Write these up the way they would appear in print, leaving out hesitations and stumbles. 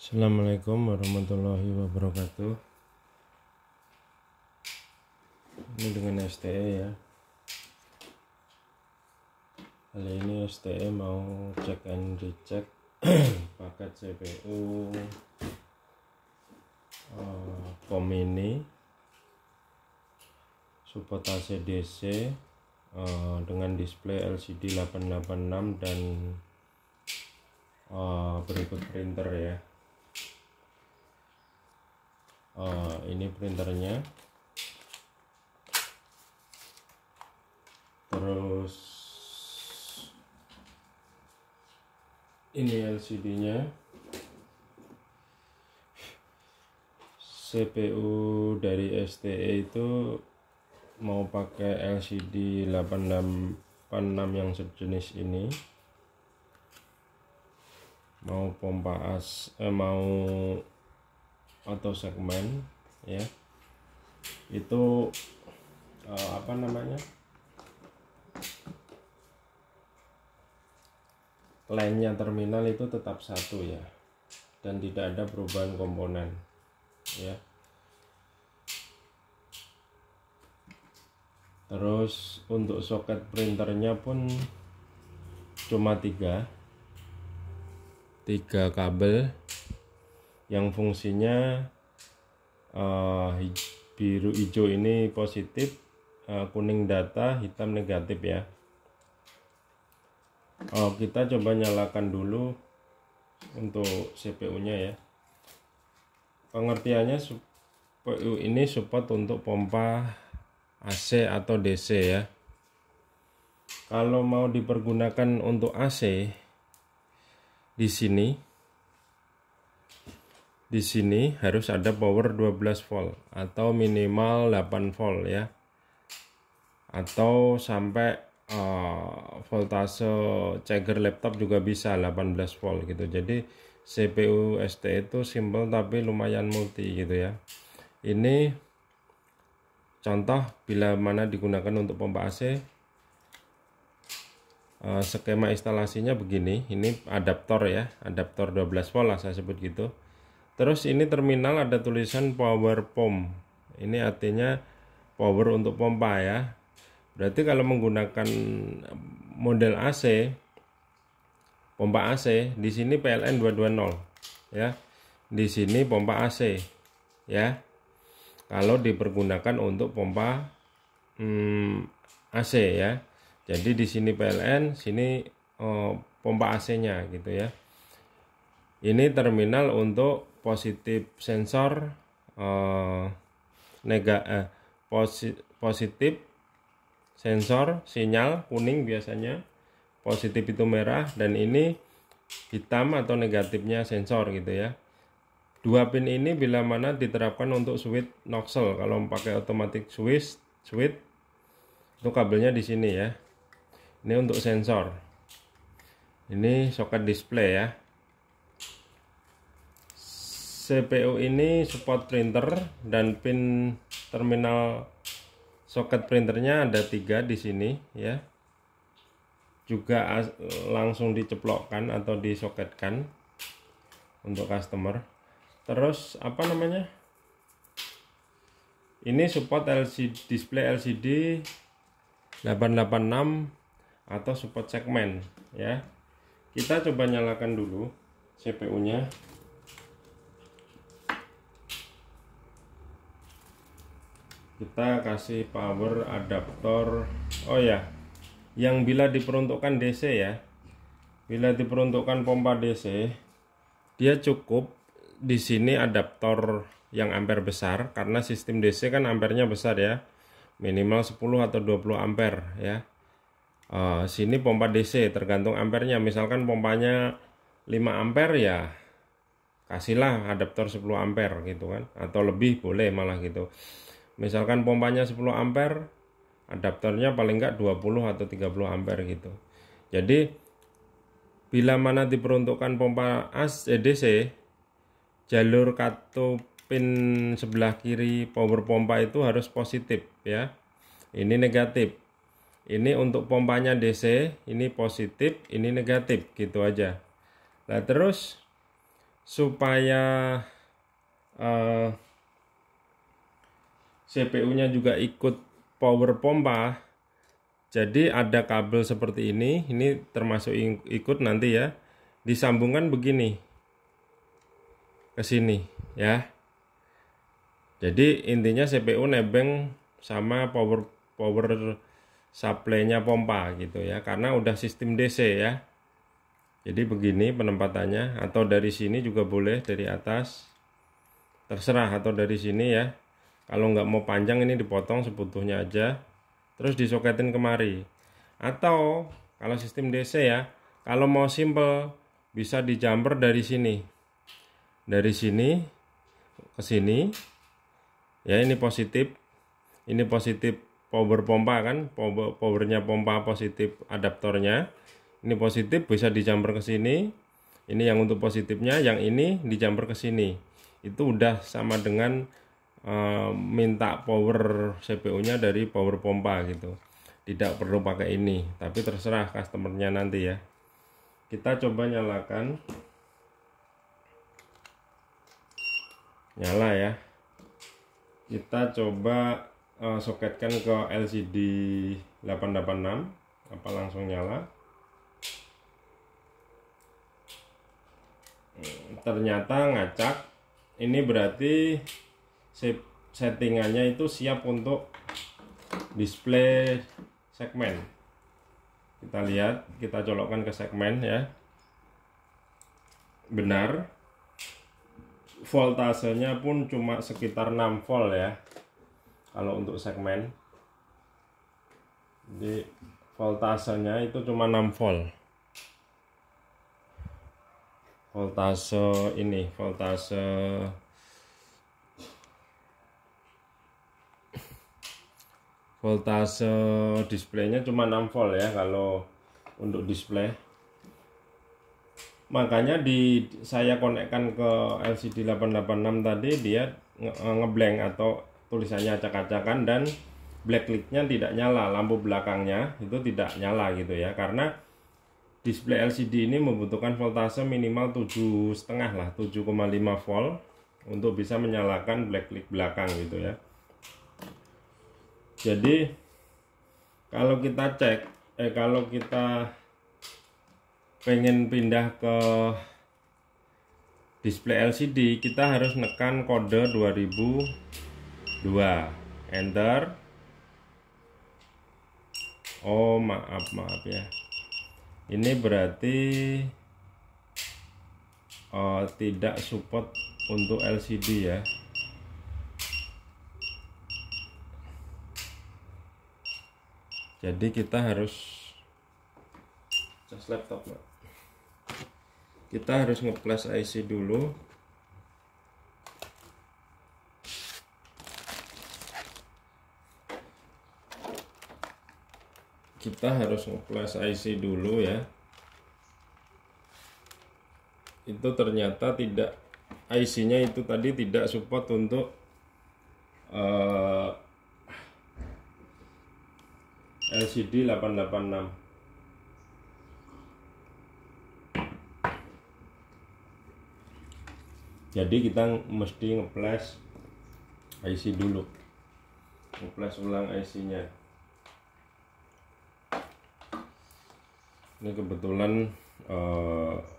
Assalamualaikum warahmatullahi wabarakatuh. Ini dengan STE ya. Kali ini STE mau cek and recheck paket CPU POM ini support AC DC dengan display LCD 886 dan berikut printer ya. Ini printernya, terus ini LCD-nya, CPU dari STE itu mau pakai LCD 886 yang sejenis ini, mau pompa mau auto segmen ya. Itu line-nya terminal itu tetap satu ya, dan tidak ada perubahan komponen ya. Terus untuk soket printernya pun cuma tiga kabel yang fungsinya biru hijau ini positif, kuning data, hitam negatif ya. Kita coba nyalakan dulu untuk CPU nya ya. Pengertiannya, CPU ini support untuk pompa AC atau DC ya. Kalau mau dipergunakan untuk AC, di sini harus ada power 12 volt atau minimal 8 volt ya, atau sampai voltase charger laptop juga bisa 18 volt gitu. Jadi CPU ST itu simple tapi lumayan multi gitu ya. Ini contoh bila mana digunakan untuk pompa AC. Skema instalasinya begini. Ini adaptor ya, adaptor 12 volt lah saya sebut gitu. Terus ini terminal ada tulisan power pump. Ini artinya power untuk pompa ya. Berarti kalau menggunakan model AC, pompa AC, di sini PLN 220 ya. Di sini pompa AC ya. Kalau dipergunakan untuk pompa AC ya. Jadi di sini PLN, sini pompa AC-nya gitu ya. Ini terminal untuk positif sensor, positif sensor sinyal kuning biasanya, positif itu merah, dan ini hitam atau negatifnya sensor gitu ya. Dua pin ini bila mana diterapkan untuk switch nozzle. Kalau pakai automatic switch itu kabelnya di sini ya. Ini untuk sensor. Ini soket display ya. CPU ini support printer, dan pin terminal soket printernya ada 3 di sini ya. Juga langsung diceplokkan atau disoketkan untuk customer. Terus ini support display LCD 886 atau support segmen ya. Kita coba nyalakan dulu CPU-nya. Kita kasih power adaptor. Oh ya, yang bila diperuntukkan DC ya. Bila diperuntukkan pompa DC, dia cukup di sini adaptor yang ampere besar, karena sistem DC kan ampernya besar ya. Minimal 10 atau 20 ampere ya. Sini pompa DC tergantung ampernya. Misalkan pompanya 5 ampere ya, kasihlah adaptor 10 ampere gitu kan, atau lebih boleh malah gitu. Misalkan pompanya 10 ampere, adaptornya paling enggak 20 atau 30 ampere gitu. Jadi bila mana diperuntukkan pompa DC, jalur kartu pin sebelah kiri power pompa itu harus positif ya. Ini negatif. Ini untuk pompanya DC, ini positif, ini negatif gitu aja. Nah terus supaya CPU-nya juga ikut power pompa. Jadi ada kabel seperti ini termasuk ikut nanti ya, disambungkan begini ke sini ya. Jadi intinya CPU nebeng sama power supply-nya pompa gitu ya, karena udah sistem DC ya. Jadi begini penempatannya, atau dari sini juga boleh, dari atas terserah, atau dari sini ya. Kalau nggak mau panjang ini dipotong sebutuhnya aja, terus disoketin kemari. Atau kalau sistem DC ya, kalau mau simple bisa dijumper dari sini, dari sini ke sini ya. Ini positif power pompa kan, powernya pompa positif adaptornya. Ini positif bisa dijumper ke sini. Ini yang untuk positifnya, yang ini dijumper ke sini. Itu udah sama dengan minta power CPU-nya dari power pompa gitu. Tidak perlu pakai ini, tapi terserah customernya nanti ya. Kita coba nyalakan. Nyala ya. Kita coba soketkan ke LCD 886. Apa langsung nyala? Ternyata ngacak. Ini berarti settingannya itu siap untuk display segmen. Kita lihat, kita colokkan ke segmen ya. Benar. Voltasenya pun cuma sekitar 6 volt ya. Kalau untuk segmen. Jadi voltasenya itu cuma 6 volt. Voltase displaynya cuma 6 volt ya kalau untuk display. Makanya saya konekkan ke LCD 886 tadi, dia ngeblank atau tulisannya acak-acakan dan backlightnya tidak nyala, lampu belakangnya itu tidak nyala gitu ya, karena display LCD ini membutuhkan voltase minimal 7,5 lah, 7,5 volt untuk bisa menyalakan backlight belakang gitu ya. Jadi kalau kita kalau kita pengen pindah ke display LCD, kita harus nekan kode 2002, enter. Oh maaf ya, ini berarti tidak support untuk LCD ya. Jadi kita harus cas laptop, kita harus nge-flash IC dulu. Kita harus nge-flash IC dulu ya. Itu ternyata tidak, IC-nya itu tadi tidak support untuk LCD 886. Jadi kita mesti nge-flash IC dulu, nge-flash ulang IC-nya. Ini kebetulan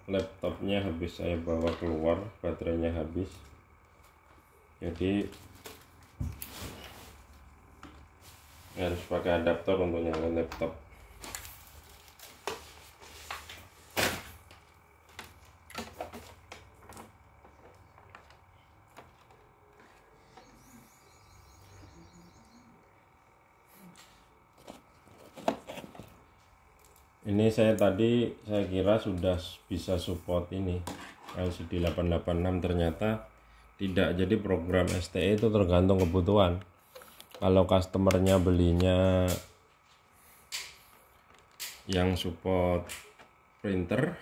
laptopnya habis saya bawa keluar, baterainya habis. Jadi harus pakai adaptor untuk nyalain laptop. Ini saya kira sudah bisa support ini LCD 886, ternyata tidak. Jadi program STE itu tergantung kebutuhan. Kalau customernya belinya yang support printer,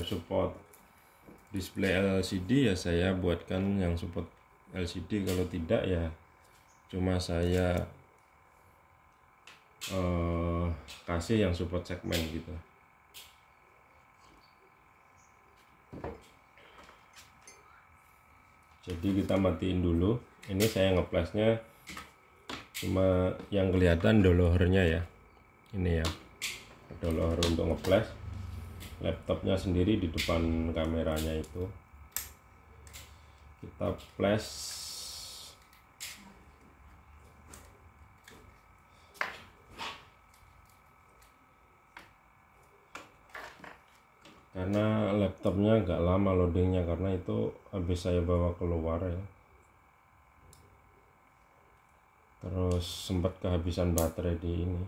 support display LCD, ya saya buatkan yang support LCD. Kalau tidak ya cuma saya kasih yang support segmen gitu. Jadi kita matiin dulu. Ini saya ngeplashnya cuma yang kelihatan dolohernya ya. Ini ya, doloher untuk ngeflash. Laptopnya sendiri di depan kameranya itu. Kita flash. Karena laptopnya agak lama loadingnya, karena itu habis saya bawa keluar ya, terus sempat kehabisan baterai di ini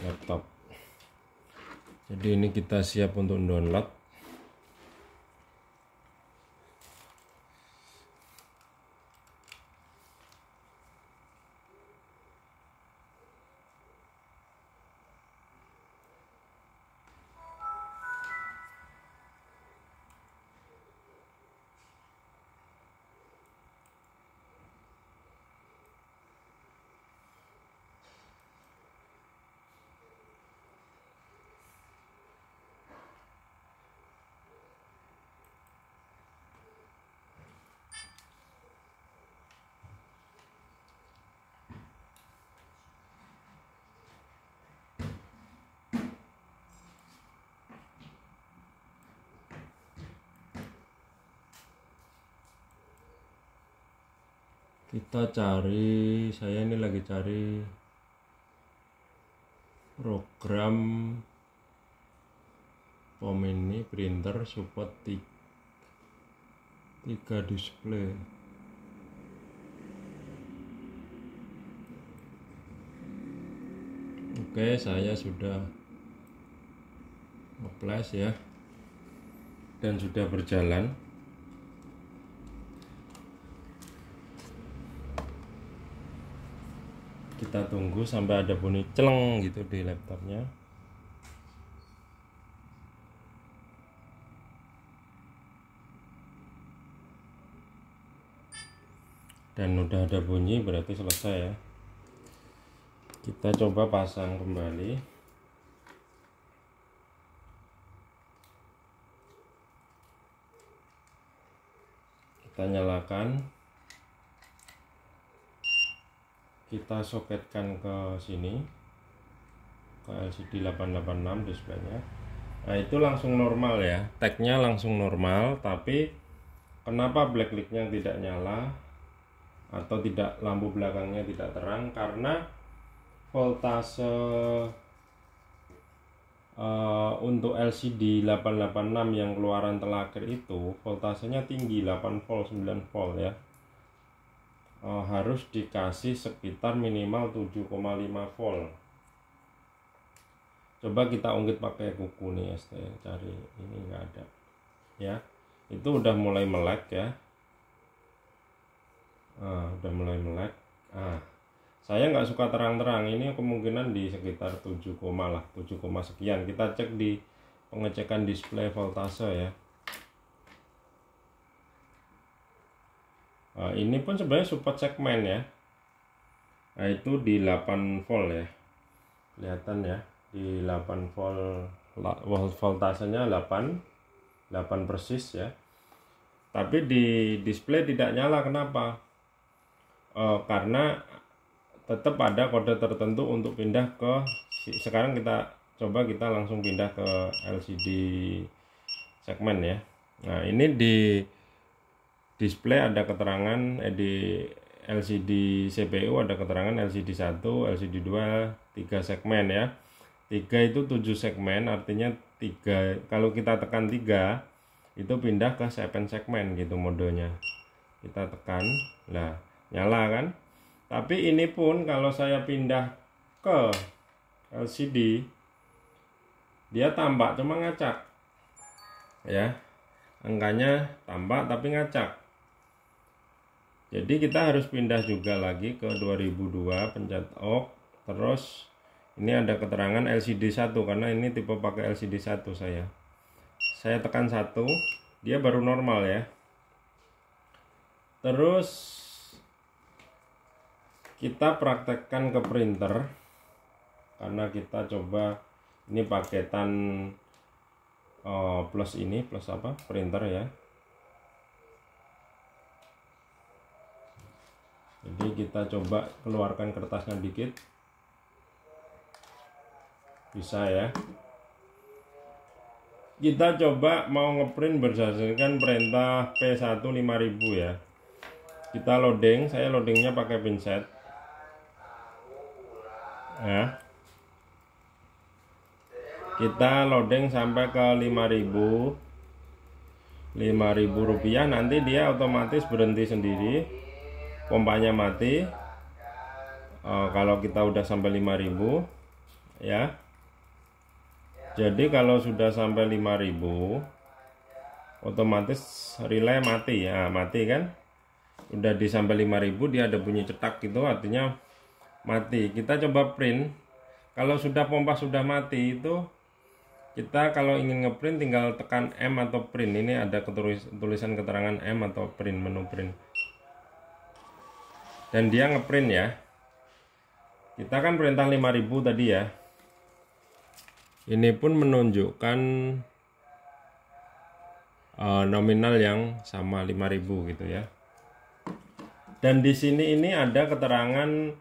laptop. Jadi ini kita siap untuk download. Kita cari, saya ini lagi cari program POM ini printer support 3 display. Oke, saya sudah nge-flash ya, dan sudah berjalan. Kita tunggu sampai ada bunyi celeng gitu di laptopnya. Dan udah ada bunyi, berarti selesai ya. Kita coba pasang kembali. Kita nyalakan. Kita soketkan ke sini, ke LCD 886 displaynya. Nah itu langsung normal ya, tagnya langsung normal. Tapi kenapa backlight-nya tidak nyala atau tidak, lampu belakangnya tidak terang? Karena voltase untuk LCD 886 yang keluaran telaker itu voltasenya tinggi, 8 volt 9 volt ya. Harus dikasih sekitar minimal 7,5 volt. Coba kita ungkit pakai kuku nih ST, cari ini nggak ada ya. Itu udah mulai melek ya. Udah mulai melek. Saya nggak suka terang-terang, ini kemungkinan di sekitar 7, lah 7, sekian. Kita cek di pengecekan display voltase ya. Ini pun sebenarnya support segmen ya. Nah itu di 8 volt ya, kelihatan ya, di 8 volt, voltasenya 8 persis ya. Tapi di display tidak nyala. Kenapa? Karena tetap ada kode tertentu untuk pindah ke, sekarang kita coba, kita langsung pindah ke LCD segmen ya. Nah ini di display ada keterangan, di LCD CPU ada keterangan LCD 1, LCD 2, 3 segmen ya. 3 itu 7 segmen, artinya 3, kalau kita tekan 3 itu pindah ke 7 segmen gitu modenya. Kita tekan, nah nyala kan. Tapi ini pun kalau saya pindah ke LCD, dia tampak cuma ngacak ya, angkanya tampak tapi ngacak. Jadi kita harus pindah juga lagi ke 2002, pencet OK. Terus ini ada keterangan LCD 1, karena ini tipe pakai LCD 1 saya. Saya tekan 1, dia baru normal ya. Terus kita praktekkan ke printer, karena kita coba ini paketan plus ini, plus apa, printer ya. Jadi kita coba keluarkan kertasnya dikit. Bisa ya. Kita coba mau ngeprint berdasarkan perintah P1 5000 ya. Kita loading, saya loadingnya pakai pinset ya. Kita loading sampai ke 5000 rupiah, nanti dia otomatis berhenti sendiri, pompanya mati. Kalau kita udah sampai 5000 ya. Jadi kalau sudah sampai 5000 otomatis relay mati ya, mati kan. Udah di sampai 5000 dia ada bunyi cetak gitu, artinya mati. Kita coba print. Kalau sudah pompa sudah mati itu, kita kalau ingin ngeprint tinggal tekan M atau print. Ini ada tulisan keterangan M atau print, menu print. Dan dia ngeprint ya. Kita kan perintah 5000 tadi ya. Ini pun menunjukkan nominal yang sama 5000 gitu ya. Dan di sini ini ada keterangan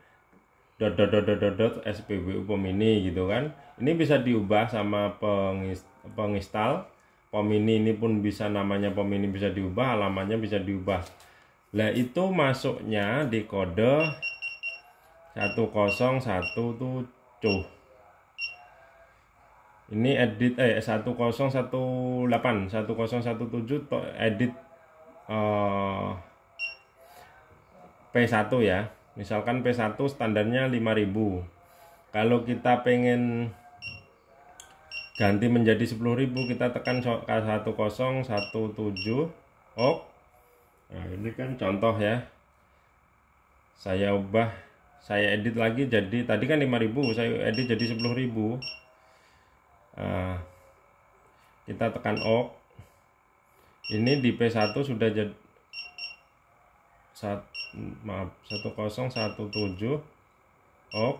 .spbu pom ini gitu kan. Ini bisa diubah sama penginstal. Pom ini pun bisa, namanya pom ini bisa diubah, halamannya bisa diubah. Lah itu masuknya di kode 1017. Ini edit 1017 edit P1 ya. Misalkan P1 standarnya 5000. Kalau kita pengen ganti menjadi 10.000, kita tekan K1017 OK. Nah, ini kan contoh ya. Saya ubah, saya edit lagi jadi, tadi kan 5000, saya edit jadi 10.000. Kita tekan OK. Ini di P1 sudah jadi 1017 OK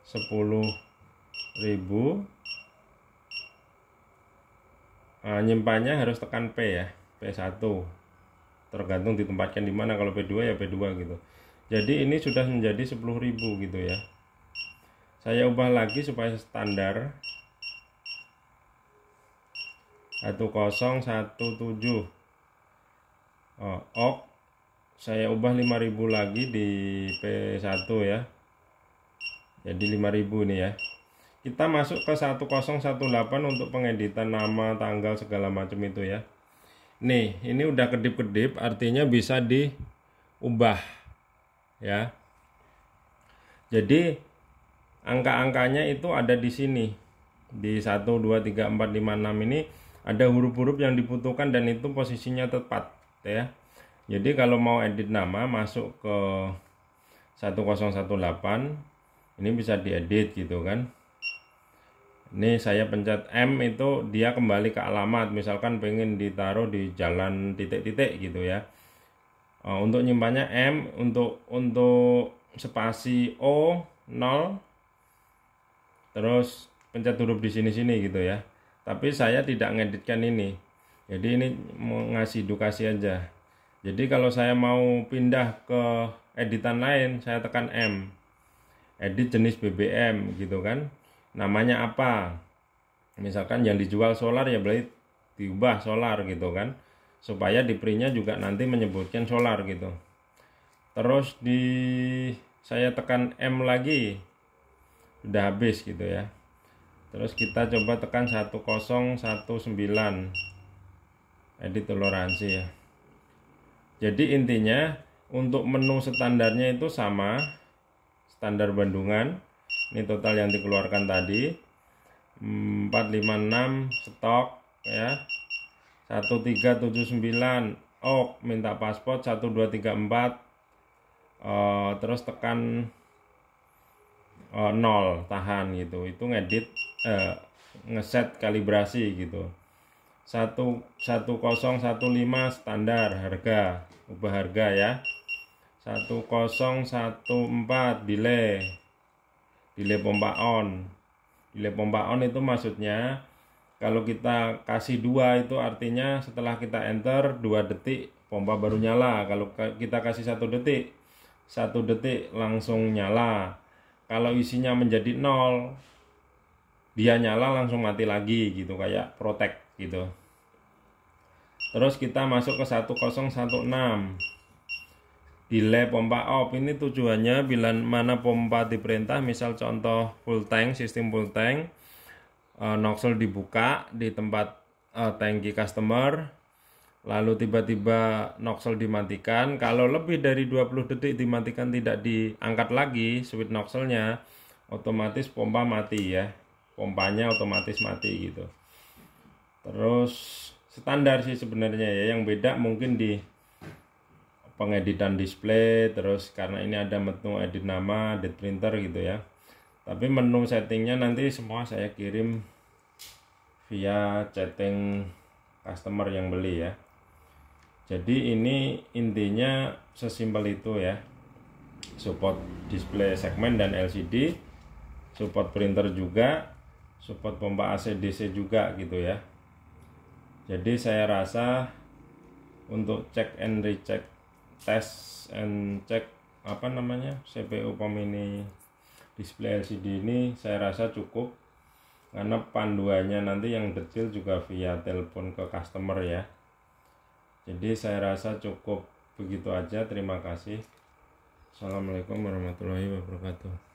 10.000. Nyimpannya harus tekan P ya, P1. Tergantung ditempatkan di mana, kalau P2 ya P2 gitu. Jadi ini sudah menjadi 10.000 gitu ya. Saya ubah lagi supaya standar 1017 OK. Saya ubah 5000 lagi di P1 ya. Jadi 5000 nih ya. Kita masuk ke 1018 untuk pengeditan nama, tanggal, segala macam itu ya. Nih, ini udah kedip-kedip, artinya bisa diubah ya. Jadi angka-angkanya itu ada di sini. Di 1 2 3 4 5 6 ini ada huruf-huruf yang dibutuhkan dan itu posisinya tepat ya. Jadi kalau mau edit nama masuk ke 1018 ini bisa diedit gitu kan. Ini saya pencet M, itu dia kembali ke alamat, misalkan pengen ditaruh di jalan titik-titik gitu ya. Untuk nyimpannya M, untuk spasi O 0, terus pencet huruf di sini-sini gitu ya. Tapi saya tidak ngeditkan ini, jadi ini mau ngasih edukasi aja. Jadi kalau saya mau pindah ke editan lain, saya tekan M, edit jenis BBM gitu kan, namanya apa, misalkan yang dijual solar ya berarti diubah solar gitu kan, supaya di printnya juga nanti menyebutkan solar gitu. Terus saya tekan M lagi, udah habis gitu ya. Terus kita coba tekan 1019 edit toleransi ya. Jadi intinya untuk menu standarnya itu sama, standar Bandungan. Ini total yang dikeluarkan tadi 456 stok ya. 1379 OK, minta paspor 1234 terus tekan 0 tahan gitu. Itu ngedit ngeset kalibrasi gitu. 1015 standar harga, ubah harga ya. 1014 delay pompa on. Delay pompa on itu maksudnya kalau kita kasih 2 itu artinya setelah kita enter 2 detik pompa baru nyala. Kalau kita kasih 1 detik 1 detik langsung nyala. Kalau isinya menjadi 0, dia nyala langsung mati lagi gitu, kayak protect gitu. Terus kita masuk ke 1016, delay pompa off. Ini tujuannya bila mana pompa diperintah, misal contoh full tank, sistem full tank, nozzle dibuka di tempat tangki customer, lalu tiba-tiba nozzle dimatikan. Kalau lebih dari 20 detik dimatikan, tidak diangkat lagi switch nozzle-nya, otomatis pompa mati ya, pompanya otomatis mati gitu. Terus standar sih sebenarnya ya, yang beda mungkin di pengeditan display, terus karena ini ada menu edit nama, edit printer gitu ya. Tapi menu settingnya nanti semua saya kirim via chatting customer yang beli ya. Jadi ini intinya sesimpel itu ya. Support display segmen dan LCD, support printer juga, support pompa AC DC juga gitu ya. Jadi saya rasa untuk check and recheck, test and check CPU POM ini, display LCD ini saya rasa cukup, karena panduannya nanti yang detail juga via telepon ke customer ya. Jadi saya rasa cukup begitu aja. Terima kasih. Assalamualaikum warahmatullahi wabarakatuh.